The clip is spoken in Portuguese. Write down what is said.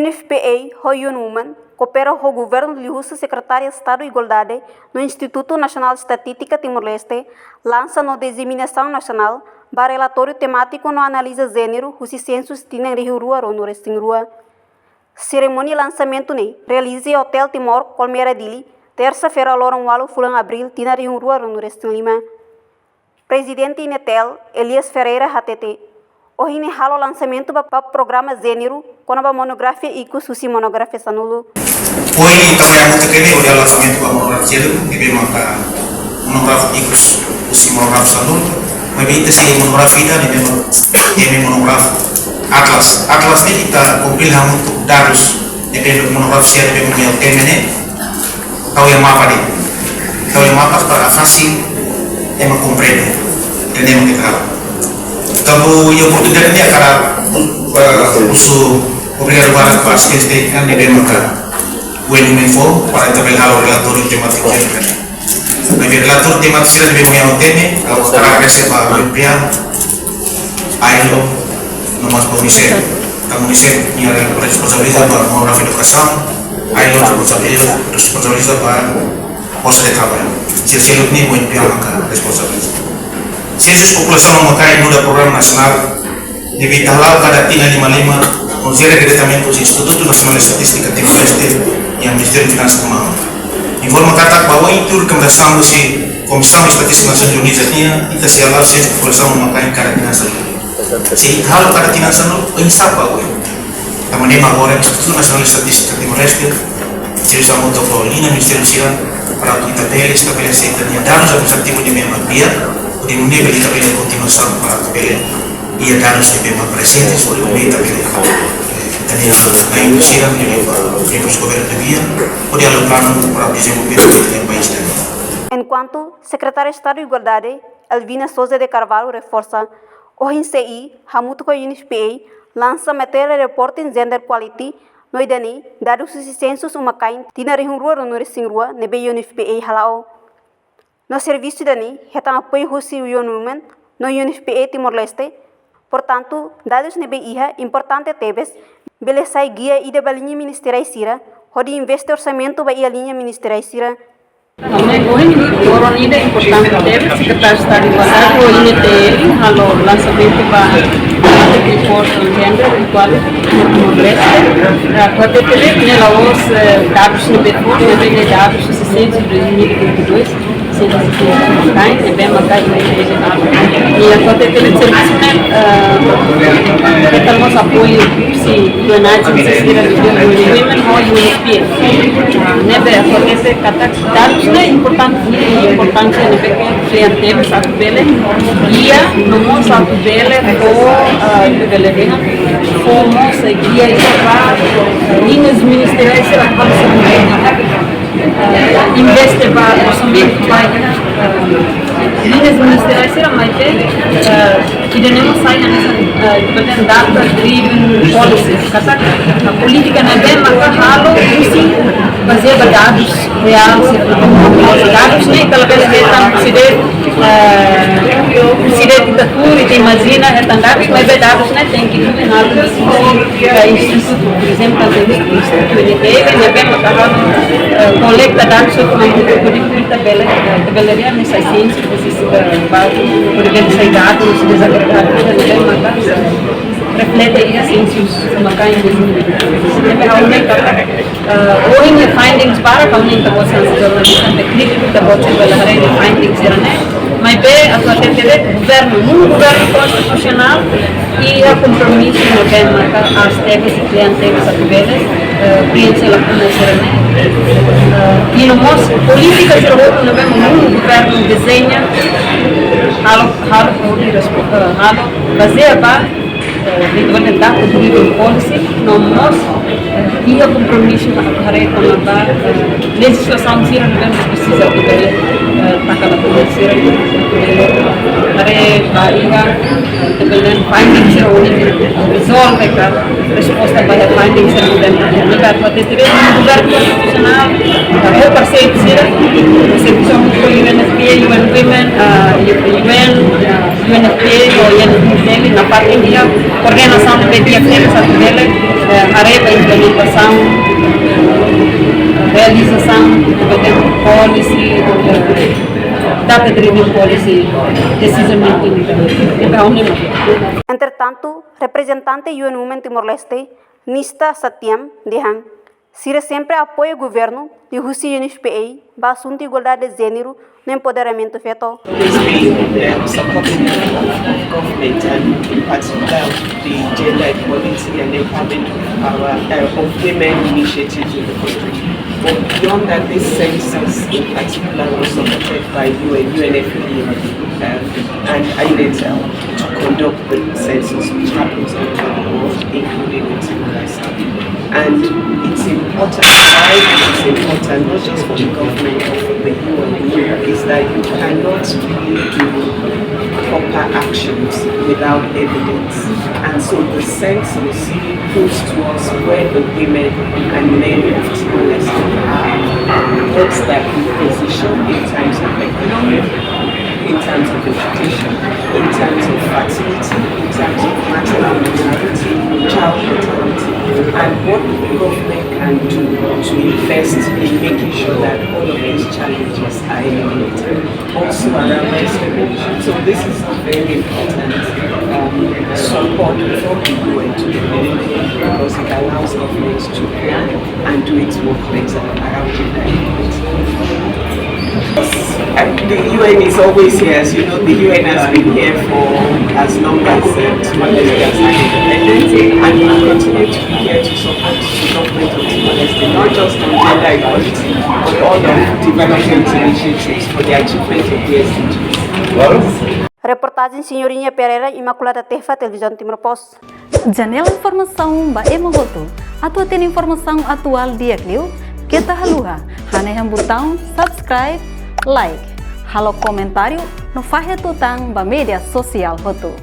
UNFPA, Hoyun Women, coopera com o governo de Rússia, secretária de Estado de Igualdade, no Instituto Nacional de Estatística Timor-Leste, lança no Disseminação Nacional, para relatório temático no analisa gênero, os censos tinham de rua ou no rua. Cerimônia de lançamento ne, realize Hotel Timor, Colmeira Dili, terça-feira, Loron Walo, Fulan Abril, tinha de rua ou no Lima. Presidente Inetel, Elias Ferreira, HTT. Hoje ne halo lançamento para o programa gênero, com a monografia e com suci monografia sanulo. Hoje também a muito querer o lançamento para monografia gênero, que bem marcar monografia e com suci monografia sanulo. Mas bem esse monografia da monografia Atlas. Atlas ni kita kumpil untuk dados de monografia de bem temene. Tahu yang apa ni? Tahu yang apa para fácil emang compreende. Entendemos que claro. Então, eu oportunidade de cara uso obrigado para as que estejam de bem marcar o elemento para trabalhar o relatório temático que mas o relatório temático de bem mau teme para reservar o emprego ailo nomás comunicar punya responsabilidade para monografia educação ailo responsabilidade para posto de trabalho se ini mau emprego maka responsabilidade Sensus população memakai muda programa nasional di Vitalau kada tina 55 considera diretamente os Instituto Nacional de Estatística Timor-Leste yang Ministério de Finanças kemau. Informa kata bahwa itu rekomendasi si Komissão de Estatística Nações Unidas kita sialar sensus população memakai kada tina nasional. Si hal kada tina nasional insap bahwa tamane agora Instituto Nacional de Estatística Timor-Leste se usa muito para linha Ministério Siran para kita estabelecer dados administrativos de memang dia di nível de tabela de continuação para a tabela e a dados de bem presentes sobre o meio tabela na indústria de os governos de via ou de plano para desenvolver o país também. Enquanto secretário de Estado de Igualdade, Elvina Souza de Carvalho reforça, o INCI, junto com a UNFPA, lança matéria de reporting Gender Quality no IDANI, dados suficientes uma cain, tinha rua no rua, nebe UNFPA halao. No serviço dani, retam apoio Rússia e Women no UNFPA Timor-Leste. Portanto, dados nebe iha importante tebes, beleza guia e de balinha ministerial sira, hodi investe orçamento ba ia linha ministerial sira. Orang ini importante tebes, secretário de Estado de Igualdade, o INTL, halo lançamento para report on gender equality no Timor-Leste. Quando ele tinha lá os dados no Befor, nebe dados suficientes para 2022. Sehingga makai, bem makai ini geral. E agora tem que kita mau apoio si United Nations Women ou UNFPA. Nebe agora esse kata dados né importante nebe que cliente satu bele dia nomor satu bele o bele como seguia isso para linhas ministeriais será investe para orçamento vai linhas ministeriais será mais que devemos sair nessa data driven policy kata política na bem maka halo sim baseado dados reais dados nem kalau presiden ditatura e tem imagina é dados mas dados né tem que ter nada instituto por exemplo o instituto ele teve bem maka halo coleta dados sobre a tabela nessa ciência por exemplo sai dados desagregados bem maka reflete aí ciências maka em hoje findings para kami yang terbuat jurnalisme teknik terbuat sebagai findings irane mas bem a sua governo constitucional e a compromisso no bem maka as teves e clientes ativeres prinsip lakukan irane e no mos política serba no bem governo desenha halo baseado di data driven policy nomos ia compromisso hari com a legislação sira não precisa de takala polícia hari baringa dengan findings resolve a resposta para findings dan lugar pada tidak governo constitucional o parceiro sira serviço muito UNFPA UN Women UNFPA ou UNFPA na parte dia coordenação de PDF satu dele a implementação, realização do policy, data-driven policy, decision making também. Entretanto, representante UN Women Timor-Leste, Nista Satyam, Dehan, Sira sempre apoia o governo de Rússia e UNFPA para assunto de igualdade de gênero no empoderamento fetal. There's been supporting of government and in particular the gender equality and empowerment of women initiatives in the country. But beyond that, this census in particular was supported by UNFPA and INETEL to conduct the census, which happens all over the world, including in Timor-Leste. And it's important, why it's important, not just for the government but for the UN, is that you cannot really do proper actions without evidence. And so the census proves to us where the women and men of Timor-Leste are, what's their position in terms of economy, in terms of education, in terms of fertility, in terms of maternal mortality, child mortality, and what the government can do to invest in making sure that all of these challenges are eliminated. Also around discrimination. So this is a very important support from the UN to the government because it allows governments to plan and do its work better around gender equality. And the UN is always here, as you know, the UN has been here for as long as Timor-Leste has been independent, and will continue to be here to support the government of Timor-Leste, not just on gender equality, but all of development initiatives for the achievement of the SDGs. Reportagem Senhorinha Pereira, Imaculada Tefa, Televisão Timor Post. Janela informação ba emogoto. Atua tem informação atual dia kliu. Kita haluha. Haneham botão subscribe, like. Halo comentário no fahe tutang ba media sosial hotu.